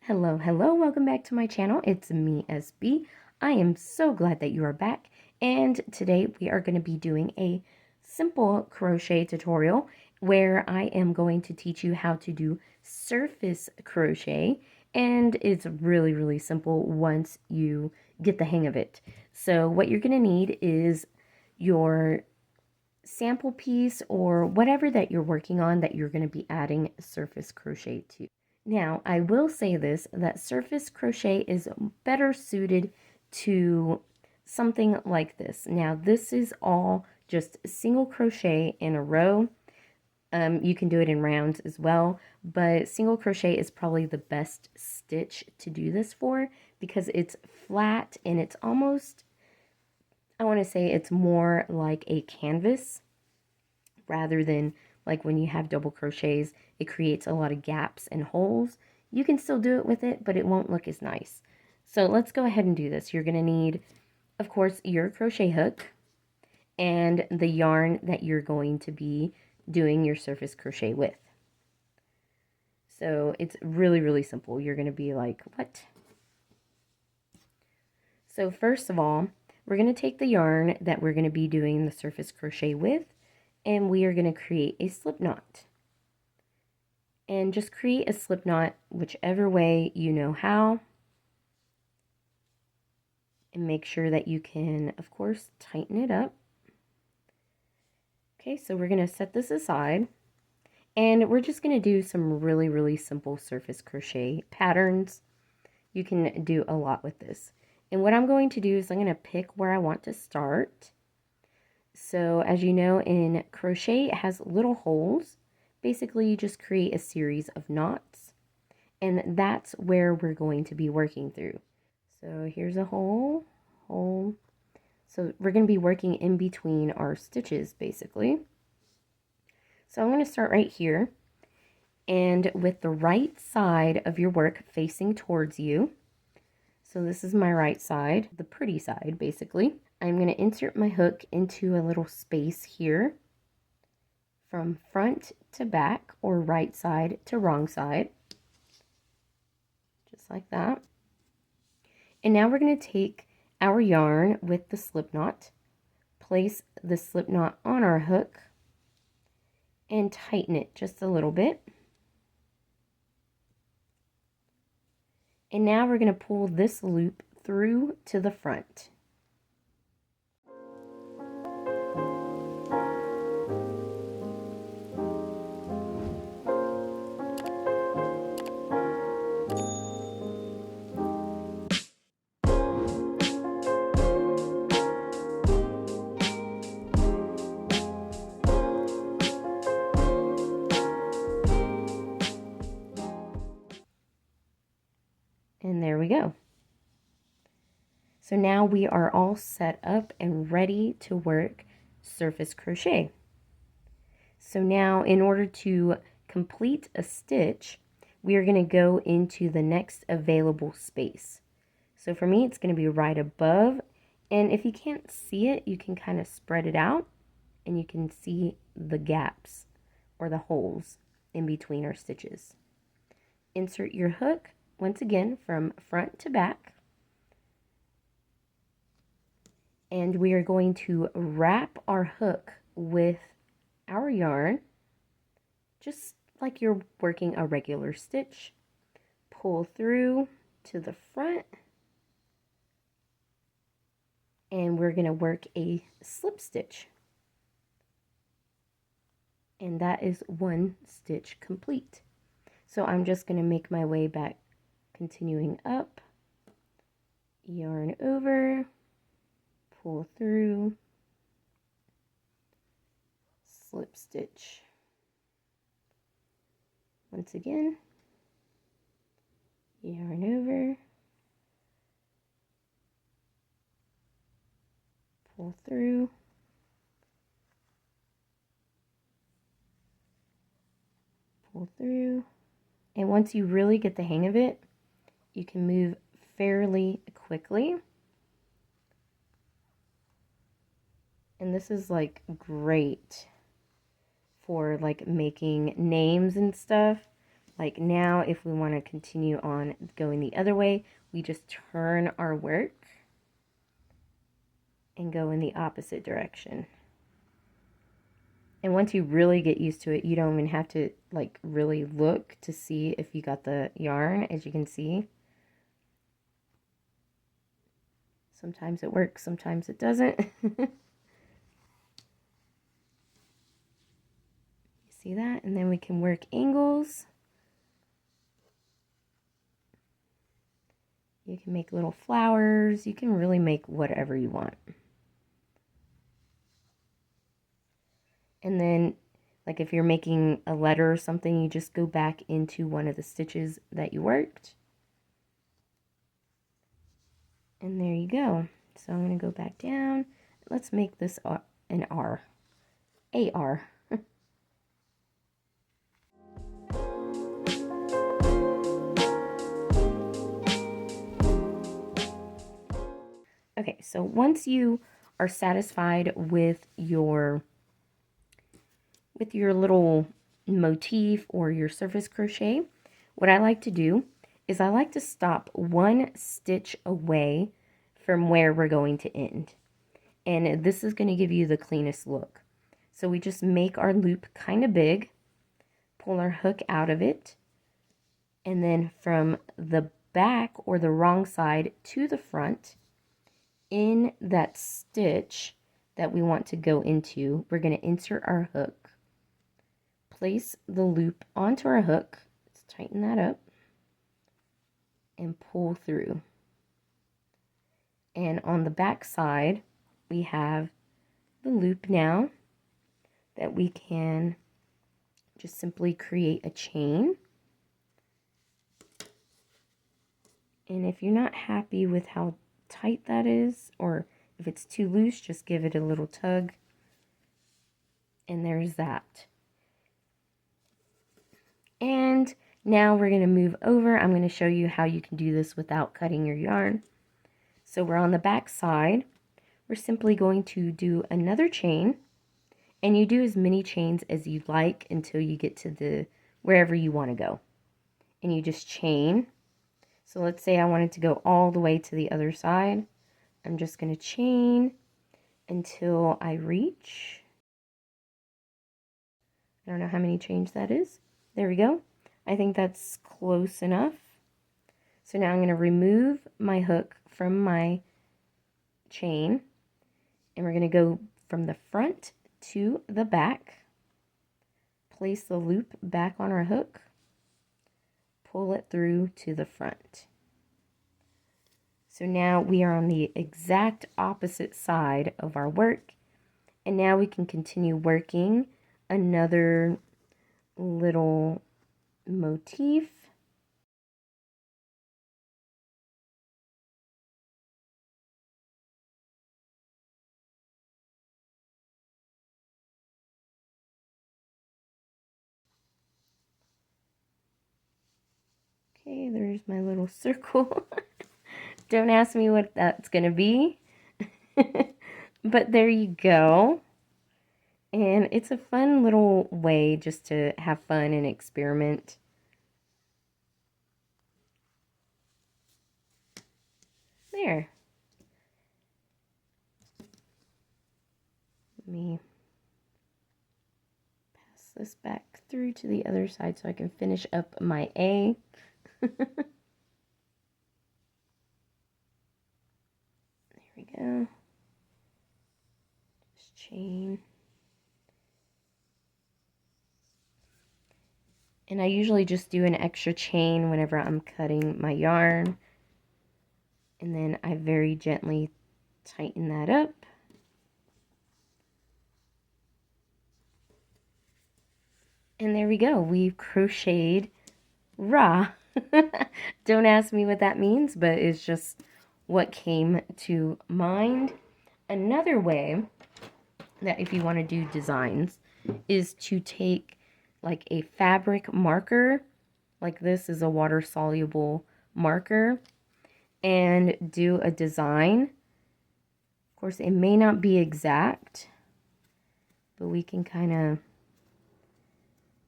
Hello, hello, welcome back to my channel. It's me, SB. I am so glad that you are back, and today we are going to be doing a simple crochet tutorial where I am going to teach you how to do surface crochet, and it's really simple once you get the hang of it. So what you're going to need is your sample piece or whatever that you're working on that you're going to be adding surface crochet to. Now, I will say this, that surface crochet is better suited to something like this. Now, this is all just single crochet in a row. You can do it in rounds as well, but single crochet is probably the best stitch to do this for because it's flat and it's almost, I want to say it's more like a canvas rather than like when you have double crochets, it creates a lot of gaps and holes. You can still do it with it, but it won't look as nice. So let's go ahead and do this. You're going to need, of course, your crochet hook and the yarn that you're going to be doing your surface crochet with. So it's really simple. You're going to be like, what? So first of all, we're going to take the yarn that we're going to be doing the surface crochet with, and we are going to create a slip knot. And just create a slip knot whichever way you know how. And make sure that you can, of course, tighten it up. Okay, so we're going to set this aside. And we're just going to do some really simple surface crochet patterns. You can do a lot with this. And what I'm going to do is I'm going to pick where I want to start. So as you know, in crochet, it has little holes. Basically, you just create a series of knots. And that's where we're going to be working through. So here's a hole. So we're going to be working in between our stitches, basically. So I'm going to start right here. And with the right side of your work facing towards you, so this is my right side, the pretty side, basically, I'm going to insert my hook into a little space here from front to back, or right side to wrong side, just like that. And now we're going to take our yarn with the slip knot, place the slip knot on our hook, and tighten it just a little bit. And now we're going to pull this loop through to the front. And there we go. So now we are all set up and ready to work surface crochet. So now in order to complete a stitch, we are going to go into the next available space. So for me, it's going to be right above. And if you can't see it, you can kind of spread it out and you can see the gaps or the holes in between our stitches. Insert your hook once again from front to back. And we are going to wrap our hook with our yarn, just like you're working a regular stitch. Pull through to the front. And we're going to work a slip stitch. And that is one stitch complete. So I'm just going to make my way back, continuing up, yarn over, pull through, slip stitch. Once again, yarn over, pull through, pull through. And once you really get the hang of it, you can move fairly quickly. And this is like great for like making names and stuff. Like now, if we want to continue on going the other way, we just turn our work and go in the opposite direction. And once you really get used to it, you don't even have to like really look to see if you got the yarn, as you can see. Sometimes it works, sometimes it doesn't. You see that? And then we can work angles. You can make little flowers. You can really make whatever you want. And then, like if you're making a letter or something, you just go back into one of the stitches that you worked. And there you go. So I'm going to go back down. Let's make this an R. A-R. Okay, so once you are satisfied with your little motif or your surface crochet, what I like to do is I like to stop one stitch away from where we're going to end. And this is going to give you the cleanest look. So we just make our loop kind of big, pull our hook out of it, and then from the back or the wrong side to the front, in that stitch that we want to go into, we're going to insert our hook, place the loop onto our hook, let's tighten that up, and pull through. And on the back side, we have the loop now that we can just simply create a chain. And if you're not happy with how tight that is, or if it's too loose, just give it a little tug. And there's that. And now we're going to move over. I'm going to show you how you can do this without cutting your yarn. So we're on the back side. We're simply going to do another chain, and you do as many chains as you like until you get to the wherever you want to go. And you just chain. So let's say I wanted to go all the way to the other side. I'm just going to chain until I reach. I don't know how many chains that is. There we go. I think that's close enough. So now I'm going to remove my hook from my chain, and we're going to go from the front to the back, place the loop back on our hook, pull it through to the front. So now we are on the exact opposite side of our work, and now we can continue working another little motif. Okay, there's my little circle. Don't ask me what that's going to be. But there you go. And it's a fun little way just to have fun and experiment. There. Let me pass this back through to the other side so I can finish up my A. There we go. Just chain. And I usually just do an extra chain whenever I'm cutting my yarn. And then I very gently tighten that up. And there we go. We've crocheted raw. Don't ask me what that means, but it's just what came to mind. Another way that if you want to do designs is to take like a fabric marker, like this is a water soluble marker, and do a design. Of course, it may not be exact, but we can kind of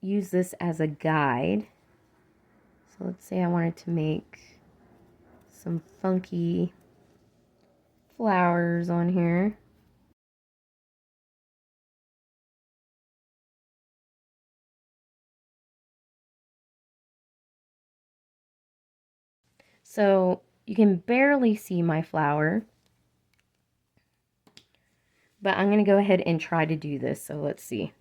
use this as a guide. So let's say I wanted to make some funky flowers on here. So you can barely see my flower, but I'm going to go ahead and try to do this. So let's see.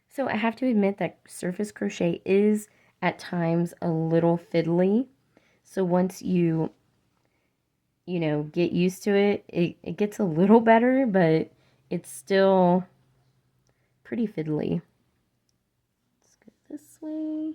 So I have to admit that Surface Crochet is at times a little fiddly. So once you get used to it, it gets a little better, but it's still pretty fiddly. Let's go this way.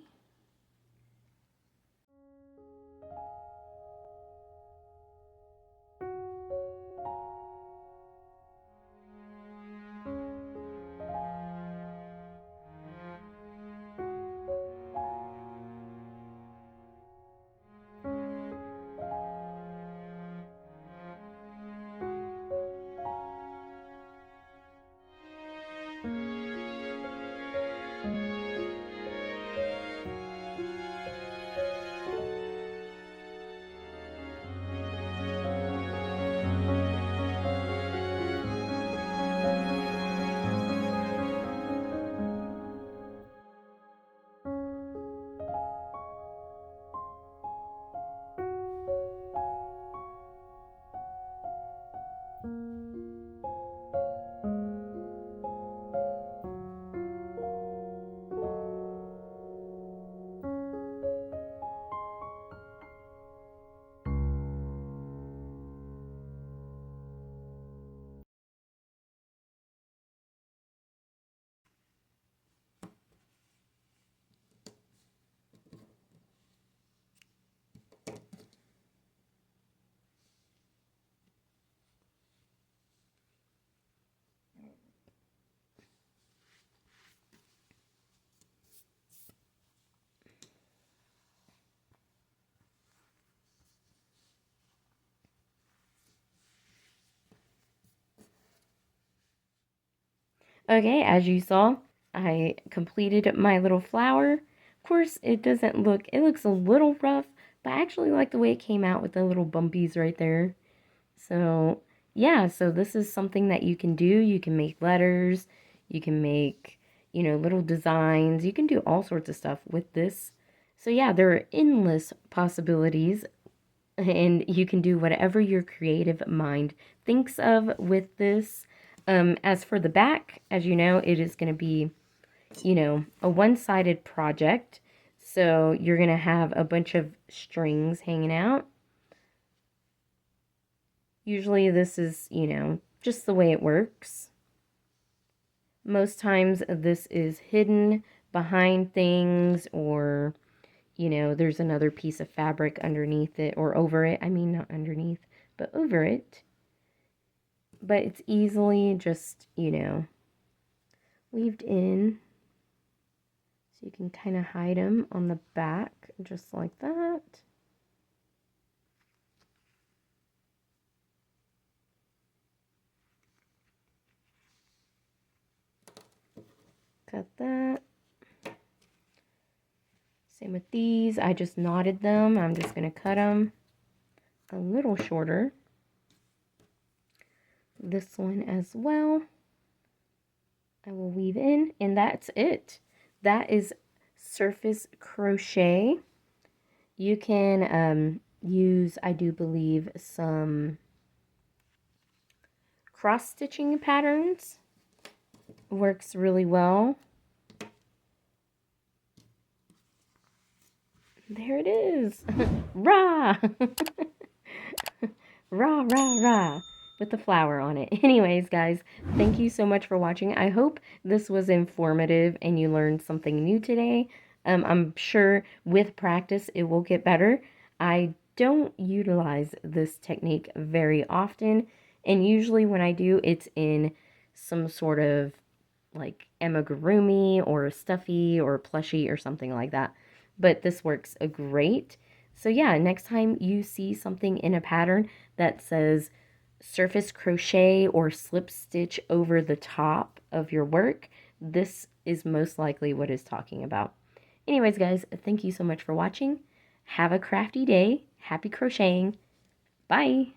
Okay, as you saw, I completed my little flower. Of course, it looks a little rough, but I actually like the way it came out with the little bumpies right there. So, yeah, so this is something that you can do. You can make letters, you can make, little designs. You can do all sorts of stuff with this. So, yeah, there are endless possibilities, and you can do whatever your creative mind thinks of with this. As for the back, as you know, it is going to be, a one-sided project. So you're going to have a bunch of strings hanging out. Usually this is, just the way it works. Most times this is hidden behind things, or, there's another piece of fabric underneath it or over it. I mean, not underneath, but over it. But it's easily just, weaved in. So you can kind of hide them on the back, just like that. Cut that. Same with these. I just knotted them. I'm just going to cut them a little shorter. This one as well. I will weave in, and that's it. That is Surface Crochet. You can use, I do believe, some cross-stitching patterns. Works really well. There it is. Rah! Rah, rah, rah. With the flower on it. Anyways, guys, thank you so much for watching. I hope this was informative and you learned something new today. I'm sure with practice it will get better. I don't utilize this technique very often, and usually when I do, it's in some sort of like amigurumi or stuffy or plushy or something like that. But this works great. So yeah, next time you see something in a pattern that says surface crochet or slip stitch over the top of your work, this is most likely what it's talking about. Anyways, guys, thank you so much for watching. Have a crafty day. Happy crocheting. Bye.